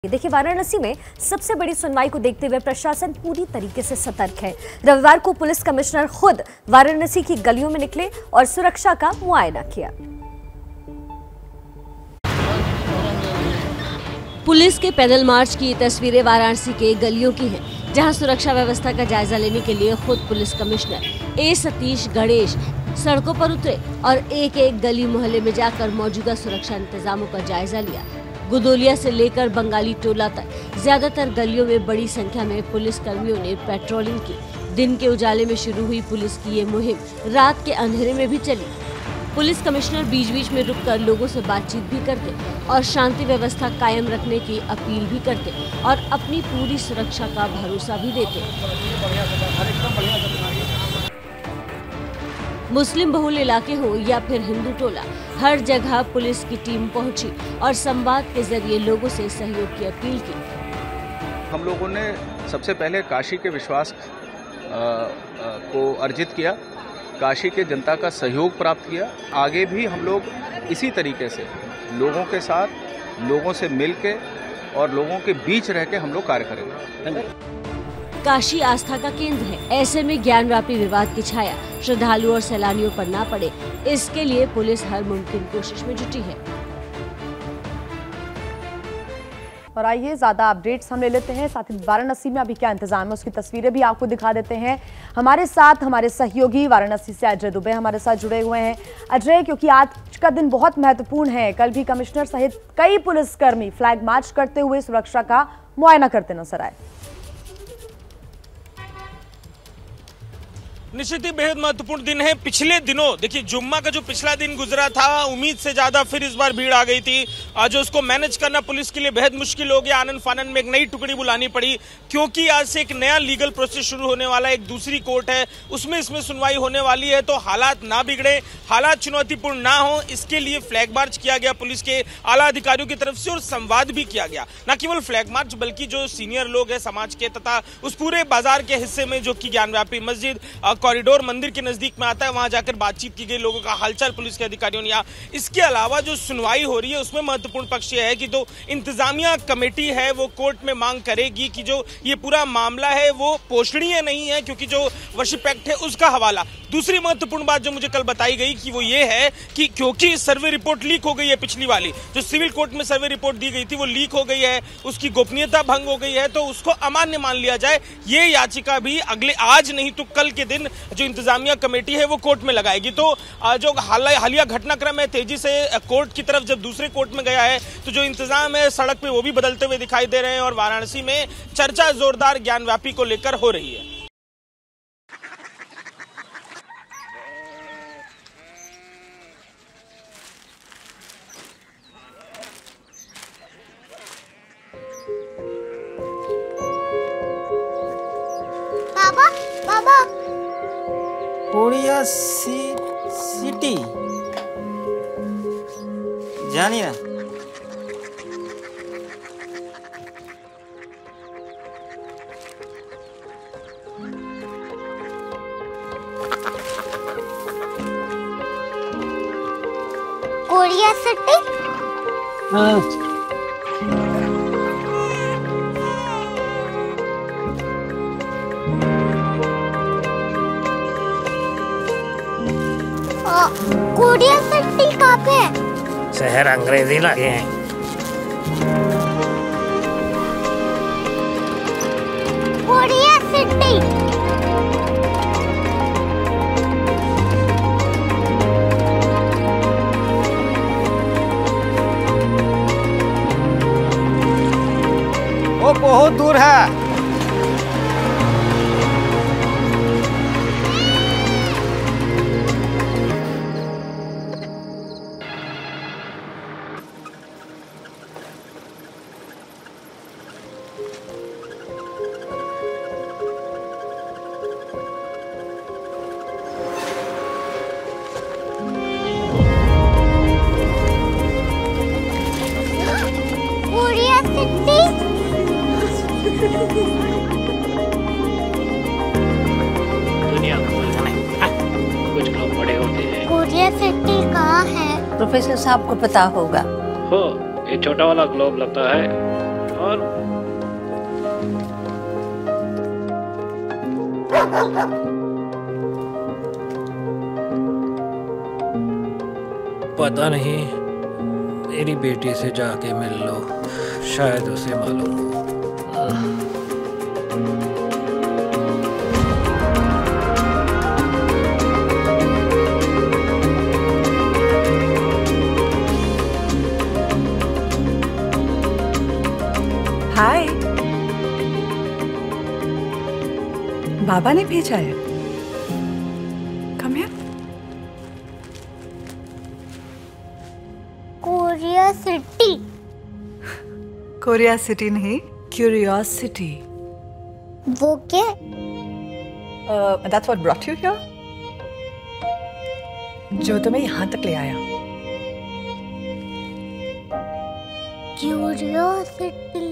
देखिए, वाराणसी में सबसे बड़ी सुनवाई को देखते हुए प्रशासन पूरी तरीके से सतर्क है। रविवार को पुलिस कमिश्नर खुद वाराणसी की गलियों में निकले और सुरक्षा का मुआयना किया। पुलिस के पैदल मार्च की तस्वीरें वाराणसी के गलियों की हैं, जहां सुरक्षा व्यवस्था का जायजा लेने के लिए खुद पुलिस कमिश्नर ए सतीश गणेश सड़कों पर उतरे और एक एक गली मोहल्ले में जाकर मौजूदा सुरक्षा इंतजामों का जायजा लिया। गुदोलिया से लेकर बंगाली टोला तक ज्यादातर गलियों में बड़ी संख्या में पुलिस कर्मियों ने पेट्रोलिंग की। दिन के उजाले में शुरू हुई पुलिस की ये मुहिम रात के अंधेरे में भी चली। पुलिस कमिश्नर बीच बीच में रुककर लोगों से बातचीत भी करते और शांति व्यवस्था कायम रखने की अपील भी करते और अपनी पूरी सुरक्षा का भरोसा भी देते। मुस्लिम बहुल इलाके हो या फिर हिंदू टोला, हर जगह पुलिस की टीम पहुंची और संवाद के जरिए लोगों से सहयोग की अपील की। हम लोगों ने सबसे पहले काशी के विश्वास को अर्जित किया, काशी के जनता का सहयोग प्राप्त किया। आगे भी हम लोग इसी तरीके से लोगों के साथ, लोगों से मिल के और लोगों के बीच रह के हम लोग कार्य करेंगे। काशी आस्था का केंद्र है, ऐसे में ज्ञानव्यापी विवाद की छाया श्रद्धालुओं और सैलानियों पर ना पड़े, इसके लिए पुलिस हर मुमकिन कोशिश में जुटी है। और आइए ज्यादा अपडेट्स हम ले लेते हैं। साथ ही वाराणसी में अभी क्या इंतजाम है उसकी तस्वीरें भी आपको दिखा देते हैं। हमारे साथ हमारे सहयोगी वाराणसी से अजय दुबे हमारे साथ जुड़े हुए हैं। अजय, क्योंकि आज का दिन बहुत महत्वपूर्ण है, कल भी कमिश्नर सहित कई पुलिसकर्मी फ्लैग मार्च करते हुए सुरक्षा का मुआयना करते नजर आए। निश्चित ही बेहद महत्वपूर्ण दिन है। पिछले दिनों देखिए, जुम्मा का जो पिछला दिन गुजरा था, उम्मीद से ज्यादा फिर इस बार भीड़ आ गई थी। आज उसको मैनेज करना पुलिस के लिए बेहद मुश्किल हो गया। आनन फानन में एक नई टुकड़ी बुलानी पड़ी, क्योंकि आज से एक नया लीगल प्रोसेस शुरू होने वाला है। एक दूसरी कोर्ट है, उसमें इसमें सुनवाई होने वाली है। तो हालात ना बिगड़े, हालात चुनौतीपूर्ण ना हो, इसके लिए फ्लैग मार्च किया गया पुलिस के आला अधिकारियों की तरफ से और संवाद भी किया गया। न केवल फ्लैग मार्च, बल्कि जो सीनियर लोग हैं समाज के तथा उस पूरे बाजार के हिस्से में जो कि ज्ञानव्यापी मस्जिद कॉरिडोर मंदिर के नजदीक में आता है, वहां जाकर बातचीत की गई, लोगों का हालचाल पुलिस के अधिकारियों ने। इसके अलावा जो सुनवाई हो रही है उसमें महत्वपूर्ण पक्ष यह है कि जो इंतजामिया कमेटी है वो कोर्ट में मांग करेगी कि जो ये पूरा मामला है वो पोषणीय नहीं है, क्योंकि जो वर्शिप एक्ट है उसका हवाला। दूसरी महत्वपूर्ण बात जो मुझे कल बताई गई कि वो ये है कि क्योंकि सर्वे रिपोर्ट लीक हो गई है, पिछली वाली जो सिविल कोर्ट में सर्वे रिपोर्ट दी गई थी वो लीक हो गई है, उसकी गोपनीयता भंग हो गई है, तो उसको अमान्य मान लिया जाए। ये याचिका भी अगले आज नहीं तो कल के दिन जो इंतजामिया कमेटी है वो कोर्ट में लगाएगी। तो जो हालिया घटनाक्रम है, तेजी से कोर्ट की तरफ जब दूसरे कोर्ट में गया है, तो जो इंतजाम है सड़क पे वो भी बदलते हुए दिखाई दे रहे हैं और वाराणसी में चर्चा जोरदार ज्ञानव्यापी को लेकर हो रही है। बाबा, बाबा, कोरिया सिटी जानी ना। Korea city? हाँ। कोरिया सिटी कहाँ पे है? शहर अंग्रेजी लगे हैं। Korea city. वो बहुत दूर है। दुनिया कुछ लोग बड़े होते हैं। कोरिया सिटी कहाँ है? प्रोफेसर साहब को पता होगा। हो, ये छोटा वाला ग्लोब लगता है और पता नहीं, मेरी बेटी से जाके मिल लो, शायद उसे मालूम हो। हाय, बाबा ने भेजा है। Come here. Korea city. Korea city नहीं, क्यूरियोसिटी। वो क्या? That's what brought you here? जो तुम्हें यहाँ तक ले आया। क्यूरियोसिटी।